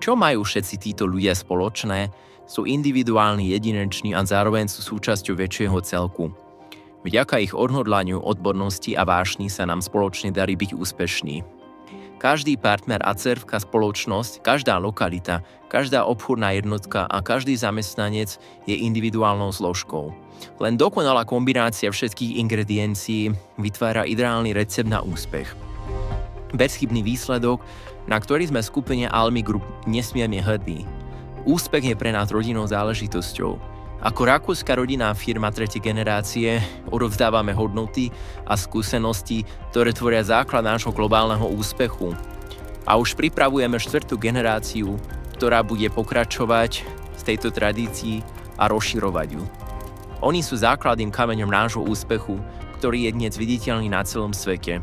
Čo majú všetci títo ľudia spoločné? Sú individuálni, jedineční a zároveň sú súčasťou väčšieho celku. Vďaka ich odhodlaniu, odbornosti a vášni sa nám spoločne darí byť úspešní. Každý partner a dcérská spoločnosť, každá lokalita, každá obchodná jednotka a každý zamestnanec je individuálnou zložkou. Len dokonalá kombinácia všetkých ingrediencií vytvára ideálny recept na úspech. Bezchybný výsledok, na ktorý sme v skupine Almi Group nesmierne hrdí. Úspech je pre nás rodinnou záležitosťou. Ako rakúska rodinná firma tretej generácie odovzdávame hodnoty a skúsenosti, ktoré tvoria základ nášho globálneho úspechu. A už pripravujeme štvrtú generáciu, ktorá bude pokračovať z tejto tradícii a rozširovať ju. Oni sú základným kameňom nášho úspechu, ktorý je dnes viditeľný na celom svete.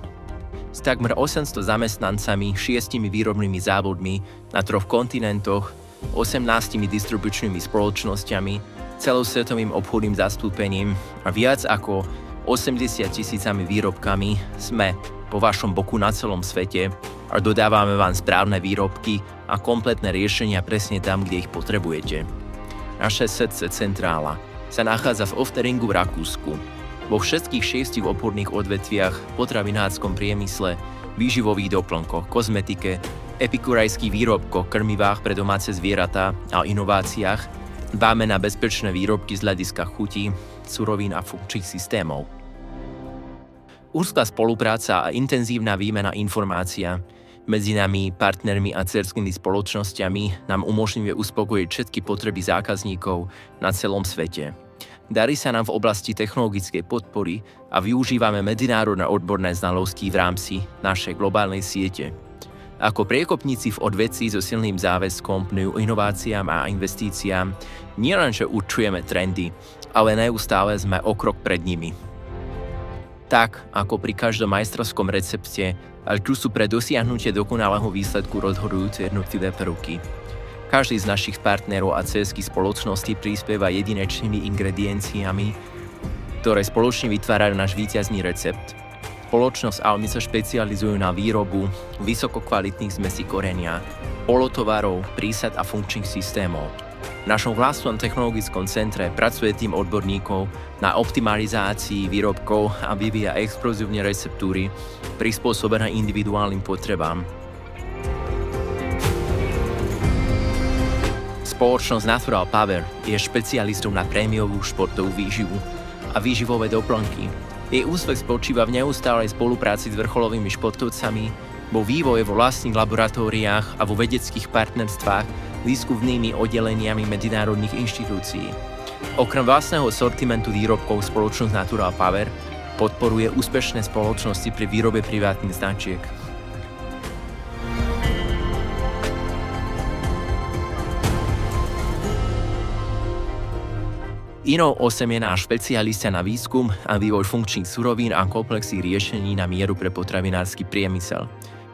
S takmer 800 zamestnancami, 6 výrobnými závodmi na 3 kontinentoch, 18 distribučnými spoločnosťami, celosvetovým obchodným zastúpením a viac ako 80 000 výrobkami sme po vašom boku na celom svete a dodávame vám správne výrobky a kompletné riešenia presne tam, kde ich potrebujete. Naše srdce centrála sa nachádza v Ofteringu v Rakúsku. Vo všetkých 6 obchodných odvetviach, potravinárskom priemysle, výživových doplnkoch, kozmetike, epikurajských výrobkoch, krmivách pre domáce zvieratá a inováciách dbáme na bezpečné výrobky z hľadiska chutí, surovín a funkčných systémov. Úzka spolupráca a intenzívna výmena informácia medzi nami, partnermi a dcérskymi spoločnosťami nám umožňuje uspokojiť všetky potreby zákazníkov na celom svete. Darí sa nám v oblasti technologickej podpory a využívame medzinárodné odborné znalosti v rámci našej globálnej siete. Ako priekopníci v odvetví so silným záväzkom pnujú inováciám a investíciám, nielenže určujeme trendy, ale neustále sme o krok pred nimi. Tak, ako pri každom majstrovskom recepte, ale tu sú pre dosiahnutie dokonalého výsledku rozhodujúce jednotlivé prvky. Každý z našich partnerov a dcérskych spoločností prispieva jedinečnými ingredienciami, ktoré spoločne vytvárajú náš víťazný recept. Spoločnosť Almi sa špecializujú na výrobu vysokokvalitných zmesí korenia, polotovarov, prísad a funkčných systémov. V našom vlastnom technologickom centre pracuje tým odborníkov na optimalizácii výrobkov a vyvíja exkluzívne receptúry prispôsobené individuálnym potrebám. Spoločnosť Natural Power je špecialistom na prémiovú športovú výživu a výživové doplnky. Jej úspech spočíva v neustálej spolupráci s vrcholovými športovcami, vo vývoji vo vlastných laboratóriách a vo vedeckých partnerstvách s výskumnými oddeleniami medzinárodných inštitúcií. Okrem vlastného sortimentu výrobkov spoločnosť Natural Power podporuje úspešné spoločnosti pri výrobe privátnych značiek. Inov8 je náš špecialista na výskum a vývoj funkčných surovín a komplexných riešení na mieru pre potravinársky priemysel.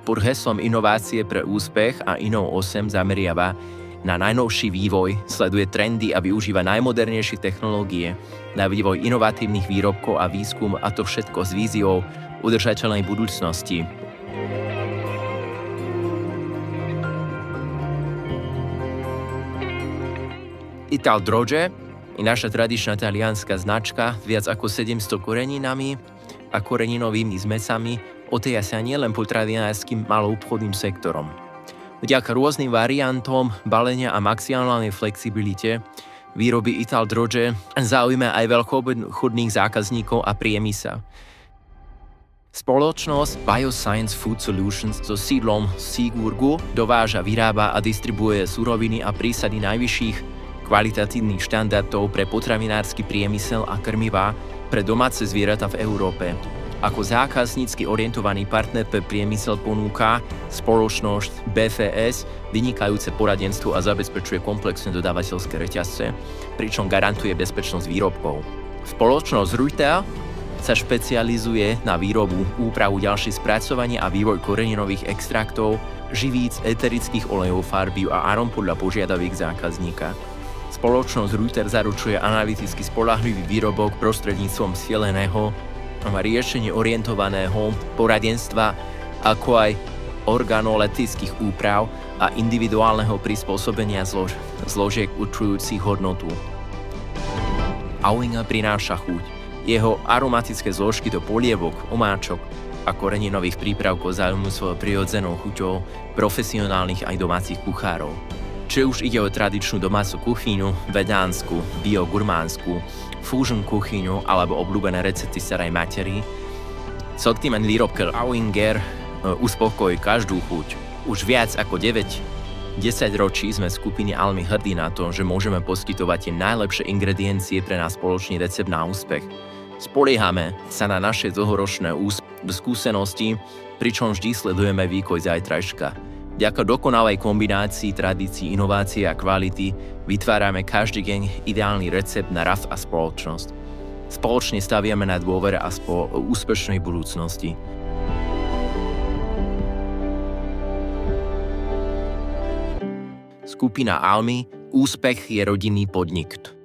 Pod heslom Inovácie pre úspech a Inov8 zameriava na najnovší vývoj, sleduje trendy a využíva najmodernejšie technológie na vývoj inovatívnych výrobkov a výskum, a to všetko s víziou udržateľnej budúcnosti. Ital Droge je naša tradičná talianska značka s viac ako 700 koreninami a koreninovými zmesami, oteja sa nielen potravinárskym maloobchodným sektorom. Vďaka rôznym variantom, balenia a maximálnej flexibilite výroby Ital Droge zaujíma aj veľkoobchodných zákazníkov a priemysel. Spoločnosť Bioscience Food Solutions so sídlom v Sigurgu dováža, vyrába a distribuuje suroviny a prísady najvyšších kvalitatívnych štandardov pre potravinársky priemysel a krmivá pre domáce zvieratá v Európe. Ako zákaznícky orientovaný partner pre priemysel ponúka spoločnosť BFS vynikajúce poradenstvo a zabezpečuje komplexné dodávateľské reťazce, pričom garantuje bezpečnosť výrobkov. Spoločnosť Rüter sa špecializuje na výrobu, úpravu, ďalšie spracovanie a vývoj koreninových extraktov, živíc, eterických olejov, farby a arom podľa požiadaviek zákazníka. Spoločnosť Rüter zaručuje analyticky spoľahlivý výrobok prostredníctvom cieleného a riešenie orientovaného poradenstva, ako aj organoleptických úprav a individuálneho prispôsobenia zložiek určujúcich hodnotu. Auinga prináša chuť. Jeho aromatické zložky do polievok, omáčok a koreninových prípravkov zaujímujú svojou prirodzenou chuťou profesionálnych aj domácich kuchárov. Či už ide o tradičnú domácu kuchyňu, vegánsku, bio-gurmánsku, fusion kuchyňu alebo obľúbené recepty starej materi, sortiment výrobkov Auinger uspokojí každú chuť. Už viac ako 9-10 ročí sme skupiny Almy hrdí na to, že môžeme poskytovať tie najlepšie ingrediencie pre náš spoločný recept na úspech. Spoliehame sa na naše dlhoročné skúsenosti, pričom vždy sledujeme vývoj zajtrajška. Vďaka dokonalej kombinácii tradícií, inovácie a kvality vytvárame každý deň ideálny recept na rast a spoločnosť. Spoločne staviame na dôvere a úspešnej budúcnosti. Skupina Almy, úspech je rodinný podnik.